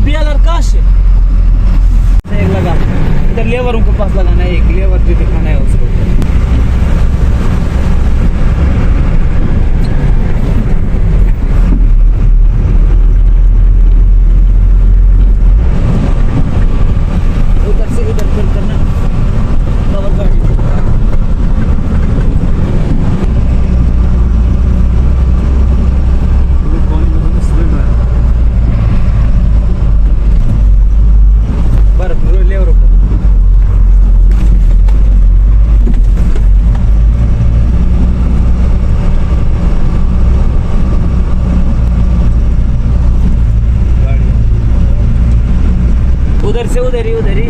BLR कहाँ से एक लगा इधर लेवरों के पास लगाना है एक लेवर भी दिखाना है उसको उधर से इधर फिर करना कवर गाड़ी उधर से उधर ही